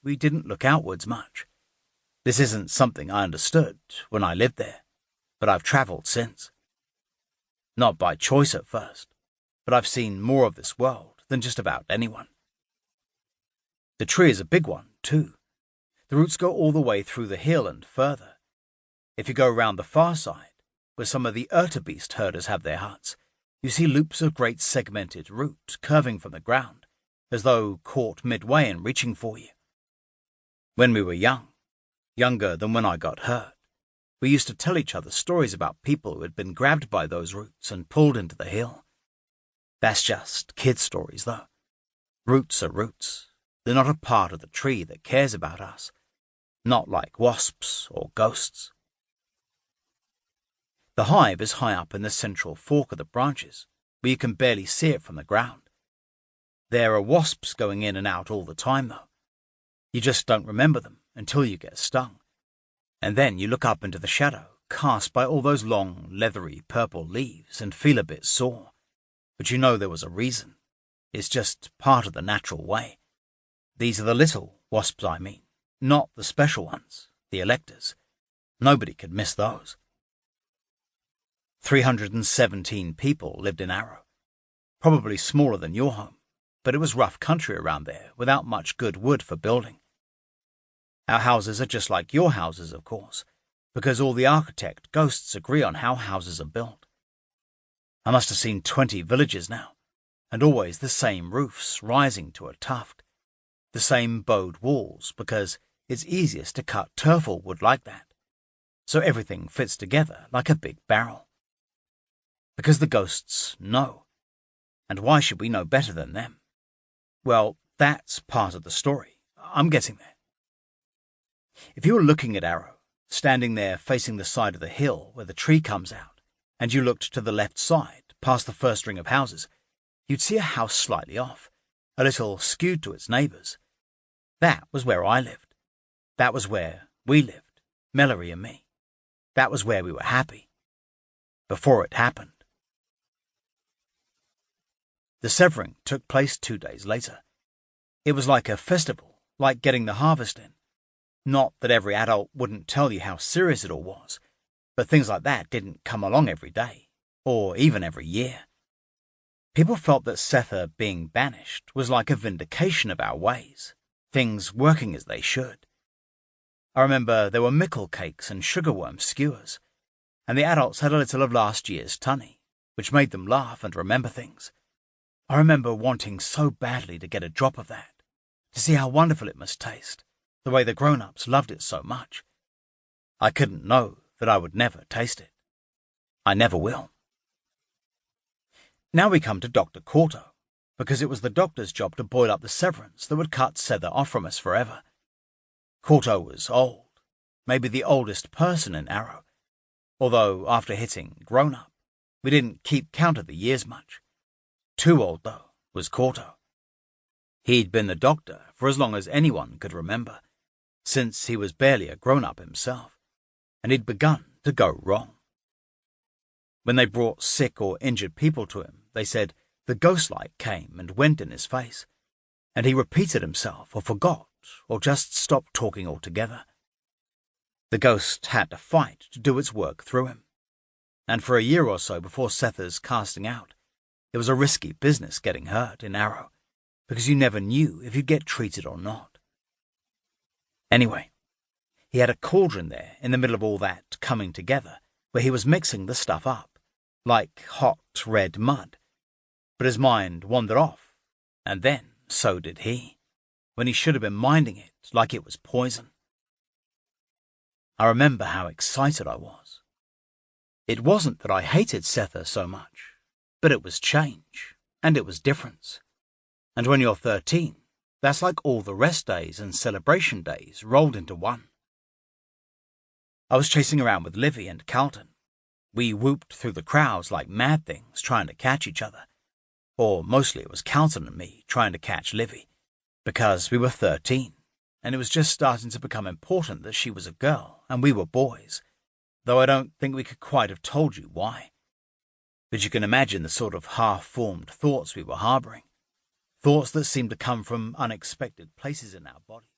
we didn't look outwards much. This isn't something I understood when I lived there, but I've travelled since. Not by choice at first, but I've seen more of this world than just about anyone. The tree is a big one, too. The roots go all the way through the hill and further. If you go round the far side, where some of the wildebeest herders have their huts, you see loops of great segmented root curving from the ground, as though caught midway and reaching for you. When we were young, younger than when I got hurt, we used to tell each other stories about people who had been grabbed by those roots and pulled into the hill. That's just kid stories, though. Roots are roots. They're not a part of the tree that cares about us, not like wasps or ghosts. The hive is high up in the central fork of the branches, where you can barely see it from the ground. There are wasps going in and out all the time, though. You just don't remember them until you get stung, and then you look up into the shadow cast by all those long, leathery purple leaves and feel a bit sore. But you know there was a reason. It's just part of the natural way. These are the little wasps, I mean, not the special ones, the electors. Nobody could miss those. 317 people lived in Arrow. Probably smaller than your home, but it was rough country around there without much good wood for building. Our houses are just like your houses, of course, because all the architect ghosts agree on how houses are built. I must have seen 20 villages now, and always the same roofs rising to a tuft, the same bowed walls, because it's easiest to cut turtle wood like that, so everything fits together like a big barrel. Because the ghosts know, and why should we know better than them? Well, that's part of the story. I'm getting there. If you were looking at Arrow, standing there facing the side of the hill where the tree comes out, and you looked to the left side, past the first ring of houses, you'd see a house slightly off, a little skewed to its neighbours. That was where I lived. That was where we lived, Mallory and me. That was where we were happy. Before it happened. The severing took place 2 days later. It was like a festival, like getting the harvest in. Not that every adult wouldn't tell you how serious it all was, but things like that didn't come along every day, or even every year. People felt that Sether being banished was like a vindication of our ways, things working as they should. I remember there were mickle cakes and sugarworm skewers, and the adults had a little of last year's tunny, which made them laugh and remember things. I remember wanting so badly to get a drop of that, to see how wonderful it must taste, the way the grown-ups loved it so much. I couldn't know that I would never taste it. I never will. Now we come to Dr. Corto, because it was the doctor's job to boil up the severance that would cut Sether off from us forever. Corto was old, maybe the oldest person in Arrow, although after hitting grown-up, we didn't keep count of the years much. Too old, though, was Corto. He'd been the doctor for as long as anyone could remember, since he was barely a grown-up himself, and he'd begun to go wrong. When they brought sick or injured people to him, they said the ghost light came and went in his face, and he repeated himself or forgot or just stopped talking altogether. The ghost had to fight to do its work through him, and for a year or so before Sether's casting out, it was a risky business getting hurt in Arrow, because you never knew if you'd get treated or not. Anyway, he had a cauldron there in the middle of all that coming together, where he was mixing the stuff up, like hot red mud. But his mind wandered off, and then so did he, when he should have been minding it like it was poison. I remember how excited I was. It wasn't that I hated Sether so much, but it was change, and it was difference. And when you're 13, that's like all the rest days and celebration days rolled into one. I was chasing around with Livy and Carlton. We whooped through the crowds like mad things trying to catch each other. Or mostly it was Carlton and me trying to catch Livy, because we were 13, and it was just starting to become important that she was a girl and we were boys, though I don't think we could quite have told you why. But you can imagine the sort of half-formed thoughts we were harbouring, thoughts that seemed to come from unexpected places in our body.